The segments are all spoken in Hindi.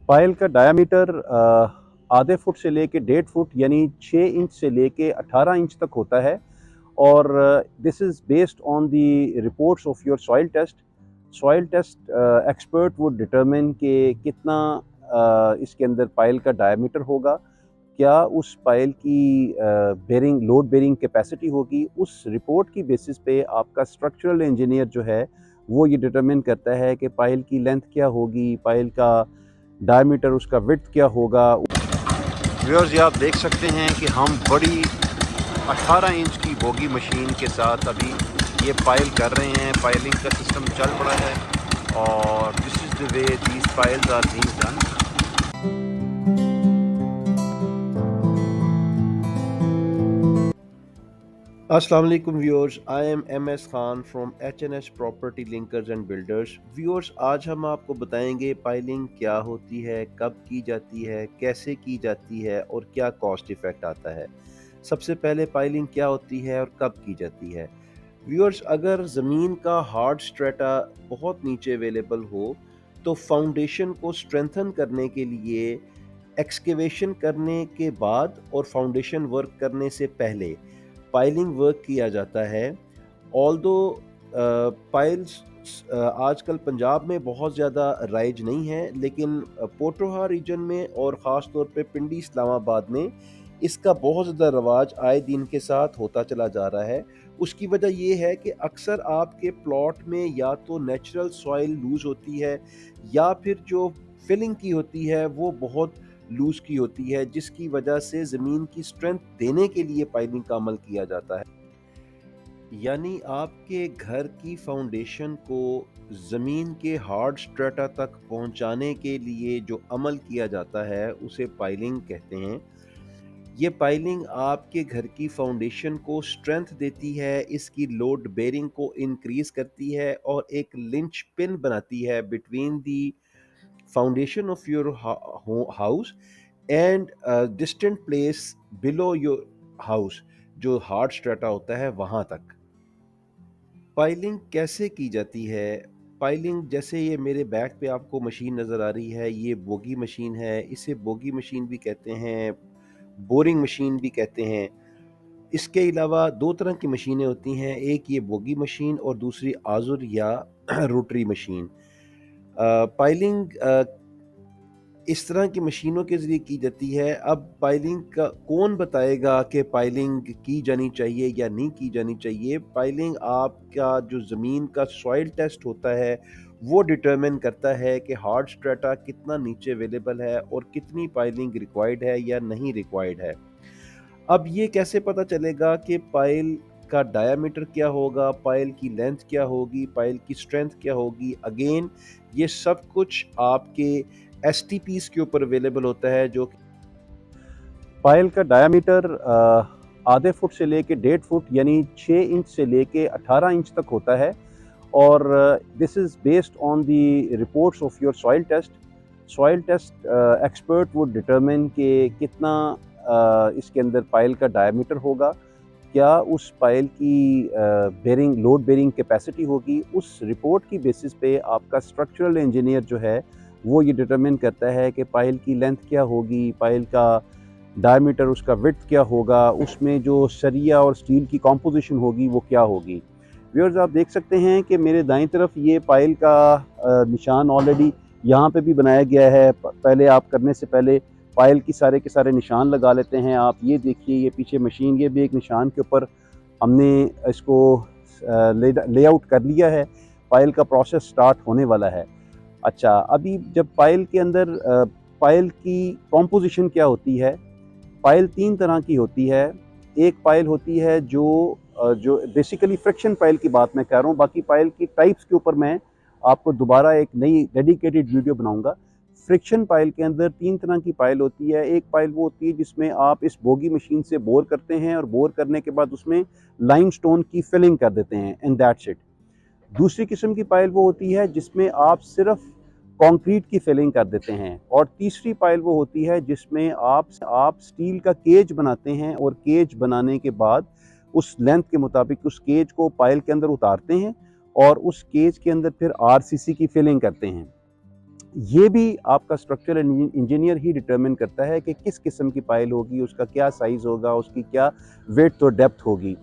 पायल का डायामीटर आधे फुट से लेके 1.5 फुट यानी 6 इंच से लेके 18 इंच तक होता है। और this is based on the reports of your soil test expert would determine कि कितना इसके अंदर पायल का डायामीटर होगा, क्या उस पायल की बेरिंग लोड बेरिंग कैपेसिटी होगी। उस रिपोर्ट की बेसिस पे आपका स्ट्रक्चरल इंजीनियर जो है वो ये डिटरमिन करता है कि पायल की लेंथ क्या होगी, पायल का डायमीटर, उसका विड्थ क्या होगा। व्यूअर्स, ये आप देख सकते हैं कि हम बड़ी 18 इंच की बोगी मशीन के साथ अभी ये पायल कर रहे हैं। पायलिंग का सिस्टम चल पड़ा है और this is the way these piles are being done. अस्सलाम वालेकुम viewers, I am S Khan from H property linkers and builders. Viewers, आज हम आपको बताएंगे पाइलिंग क्या होती है, कब की जाती है, कैसे की जाती है और क्या कॉस्ट इफेक्ट आता है। सबसे पहले पाइलिंग क्या होती है और कब की जाती है। व्यूअर्स, अगर ज़मीन का हार्ड स्ट्रेटा बहुत नीचे अवेलेबल हो तो फाउंडेशन को स्ट्रेंथन करने के लिए एक्सकेवेशन करने के बाद और फाउंडेशन वर्क करने से पहले पाइलिंग वर्क किया जाता है। ऑल्दो पाइल्स आजकल पंजाब में बहुत ज़्यादा राइज नहीं है, लेकिन पोटोहा रीजन में और ख़ास तौर पे पिंडी इस्लामाबाद में इसका बहुत ज़्यादा रवाज आए दिन के साथ होता चला जा रहा है। उसकी वजह ये है कि अक्सर आपके प्लॉट में या तो नेचुरल सॉइल लूज होती है या फिर जो फिलिंग की होती है वो बहुत लूज की होती है, जिसकी वजह से ज़मीन की स्ट्रेंथ देने के लिए पाइलिंग का अमल किया जाता है। यानी आपके घर की फाउंडेशन को ज़मीन के हार्ड स्ट्रेटा तक पहुंचाने के लिए जो अमल किया जाता है उसे पाइलिंग कहते हैं। ये पाइलिंग आपके घर की फाउंडेशन को स्ट्रेंथ देती है, इसकी लोड बेरिंग को इंक्रीज करती है और एक लिंच पिन बनाती है between the foundation of your house and a distant place below your house, जो हार्ड स्ट्रेटा होता है वहां तक। पाइलिंग कैसे की जाती है। पाइलिंग, जैसे ये मेरे बैक पे आपको मशीन नज़र आ रही है, ये बोगी मशीन है। इसे बोगी मशीन भी कहते हैं, बोरिंग मशीन भी कहते हैं। इसके अलावा दो तरह की मशीनें होती हैं, एक ये बोगी मशीन और दूसरी आजुर या रोटरी मशीन। पाइलिंग इस तरह की मशीनों के ज़रिए की जाती है। अब पाइलिंग का कौन बताएगा कि पाइलिंग की जानी चाहिए या नहीं की जानी चाहिए। पाइलिंग आपका जो ज़मीन का सॉइल टेस्ट होता है वो डिटरमिन करता है कि हार्ड स्ट्रेटा कितना नीचे अवेलेबल है और कितनी पाइलिंग रिक्वायर्ड है या नहीं रिक्वायर्ड है। अब ये कैसे पता चलेगा कि पाइल का डायामीटर क्या होगा, पाइल की लेंथ क्या होगी, पाइल की स्ट्रेंथ क्या होगी। अगेन, ये सब कुछ आपके एसटीपीस के ऊपर अवेलेबल होता है, जो पायल का डायामीटर आधे फुट से लेके 1.5 फुट यानी 6 इंच से लेके 18 इंच तक होता है। और this is based on the reports of your soil test expert would determine कि कितना इसके अंदर पायल का डायामीटर होगा, क्या उस पायल की बेरिंग लोड बेरिंग कैपेसिटी होगी। उस रिपोर्ट की बेसिस पे आपका स्ट्रक्चरल इंजीनियर जो है वो ये डिटरमिन करता है कि पायल की लेंथ क्या होगी, पायल का डायमीटर, उसका विड्थ क्या होगा, उसमें जो सरिया और स्टील की कॉम्पोजिशन होगी वो क्या होगी। व्यूअर्स, आप देख सकते हैं कि मेरे दाईं तरफ ये पायल का निशान ऑलरेडी यहाँ पे भी बनाया गया है। पहले आप करने से पहले पायल की सारे के सारे निशान लगा लेते हैं। आप ये देखिए, ये पीछे मशीन, ये भी एक निशान के ऊपर हमने इसको लेआउट कर लिया है। पायल का प्रोसेस स्टार्ट होने वाला है। अच्छा, अभी जब पायल के अंदर पायल की कॉम्पोजिशन क्या होती है। पायल 3 तरह की होती है। एक पायल होती है जो बेसिकली फ्रिक्शन पायल की बात मैं कर रहा हूँ। बाकी पायल की टाइप्स के ऊपर मैं आपको दोबारा एक नई डेडिकेटेड वीडियो बनाऊंगा। फ्रिक्शन पायल के अंदर 3 तरह की पायल होती है। एक पायल वो होती है जिसमें आप इस बोगी मशीन से बोर करते हैं और बोर करने के बाद उसमें लाइमस्टोन की फिलिंग कर देते हैं, एंड दैट्स इट। दूसरी किस्म की पायल वो होती है जिसमें आप सिर्फ कंक्रीट की फिलिंग कर देते हैं। और तीसरी पायल वो होती है जिसमें आप स्टील का केज बनाते हैं और केज बनाने के बाद उस लेंथ के मुताबिक उस केज को पायल के अंदर उतारते हैं और उस केज के अंदर फिर आरसीसी की फिलिंग करते हैं। ये भी आपका स्ट्रक्चरल इंजीनियर ही डिटरमिन करता है कि किस किस्म की पाइल होगी, उसका क्या साइज़ होगा, उसकी क्या विड्थ और डेप्थ होगी।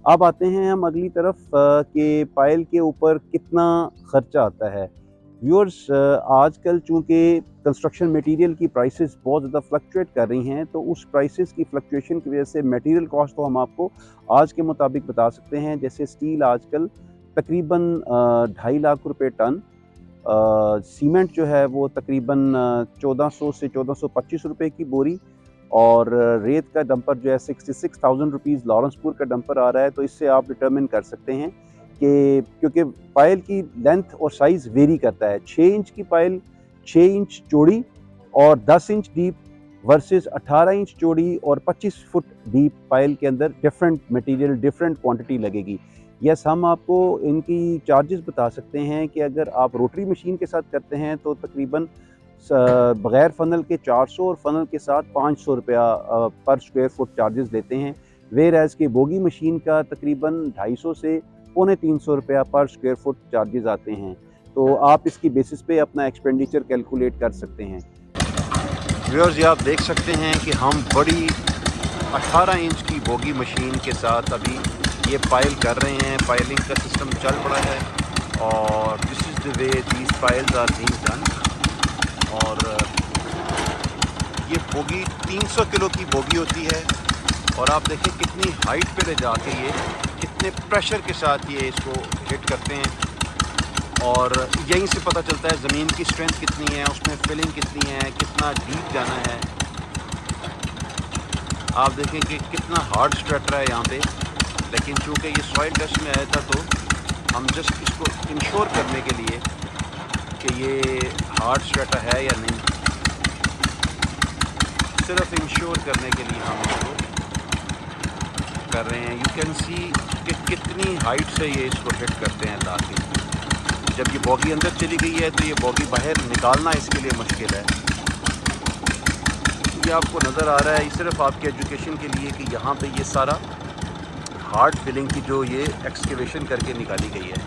अब आते हैं हम अगली तरफ कि पाइल के ऊपर कितना खर्चा आता है। व्यूअर्स, आजकल चूँकि कंस्ट्रक्शन मटेरियल की प्राइसेस बहुत ज़्यादा फ्लक्चुएट कर रही हैं, तो उस प्राइसेस की फ्लक्चुएशन की वजह से मटेरियल कॉस्ट तो हम आपको आज के मुताबिक बता सकते हैं। जैसे स्टील आजकल तकरीबन 2.5 लाख रुपए टन, सीमेंट जो है वो तकरीबन 1400 से 1425 रुपए की बोरी, और रेत का डंपर जो है 66,000 रुपीज़ लॉरेंसपुर का डंपर आ रहा है। तो इससे आप डिटरमिन कर सकते हैं कि क्योंकि पाइल की लेंथ और साइज़ वेरी करता है। 6 इंच की पाइल 6 इंच चौड़ी और 10 इंच डीप वर्सेस 18 इंच चौड़ी और 25 फुट डीप पाइल के अंदर डिफरेंट मटेरियल, डिफरेंट क्वांटिटी लगेगी। यस, हम आपको इनकी चार्जेस बता सकते हैं कि अगर आप रोटरी मशीन के साथ करते हैं तो तकरीबन बगैर फ़नल के 400 और फ़नल के साथ 500 रुपया पर स्क्वायर फुट चार्जेस लेते हैं। वेयर एज़ कि बोगी मशीन का तकरीबन 250 से पौने 300 रुपया पर स्क्वायर फुट चार्जेस आते हैं। तो आप इसकी बेसिस पे अपना एक्सपेंडिचर कैलकुलेट कर सकते हैं। व्यूअर्स, ये आप देख सकते हैं कि हम बड़ी 18 इंच की बोगी मशीन के साथ अभी ये पाइल कर रहे हैं। पाइलिंग का सिस्टम चल पड़ा है और this is the way these piles are being done. और ये बोगी 300 किलो की बोगी होती है और आप देखें कितनी हाइट पे ले जाके ये कितने प्रेशर के साथ ये इसको हिट करते हैं। और यहीं से पता चलता है ज़मीन की स्ट्रेंथ कितनी है, उसमें फिलिंग कितनी है, कितना डीप जाना है। आप देखें कि कितना हार्ड स्ट्रैटर है यहाँ पे, लेकिन चूँकि ये सॉइल टेस्ट में आया था तो हम जस्ट इसको इंश्योर करने के लिए कि ये हार्ड स्ट्रैटर है या नहीं, सिर्फ इंश्योर करने के लिए हम इसको कर रहे हैं। यू कैन सी कि कितनी हाइट से ये इसको हिट करते हैं लाके। जब ये बॉगी अंदर चली गई है तो ये बॉगी बाहर निकालना इसके लिए मुश्किल है। ये आपको नज़र आ रहा है, ये सिर्फ आपके एजुकेशन के लिए कि यहाँ पे ये सारा हार्ड फिलिंग की जो ये एक्सकेवेशन करके निकाली गई है।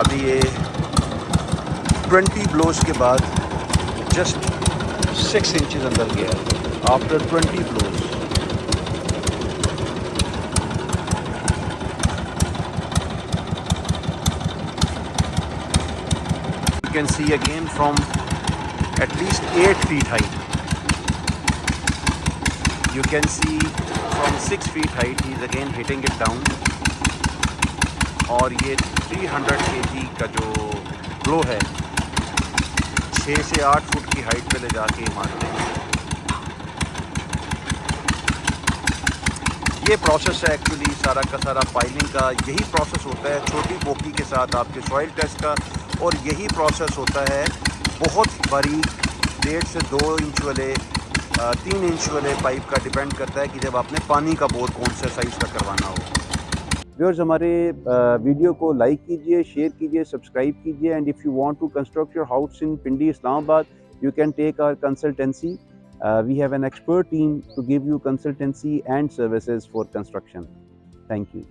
अभी ये 20 ब्लोज के बाद जस्ट 6 इंचेस अंदर गया है after 20 blows. You can see again from at least 8 feet height. You can see from 6 feet height he is again hitting it down. और ये 300 kg का जो ब्लो है 6 से 8 फुट की हाइट पे ले जाके मारते हैं। ये प्रोसेस है एक्चुअली सारा का सारा पाइलिंग का, यही प्रोसेस होता है छोटी बोकी के साथ आपके सॉइल टेस्ट का, और यही प्रोसेस होता है बहुत बारीक 1.5 से 2 इंच वाले 3 इंच वाले पाइप का। डिपेंड करता है कि जब आपने पानी का बोर कौन से साइज़ का करवाना हो। व्यूअर्स, हमारे वीडियो को लाइक कीजिए, शेयर कीजिए, सब्सक्राइब कीजिए, and if you want to construct your house in Pindi, Islamabad, you can take our consultancy. We have an expert team to give you consultancy and services for construction. Thank you.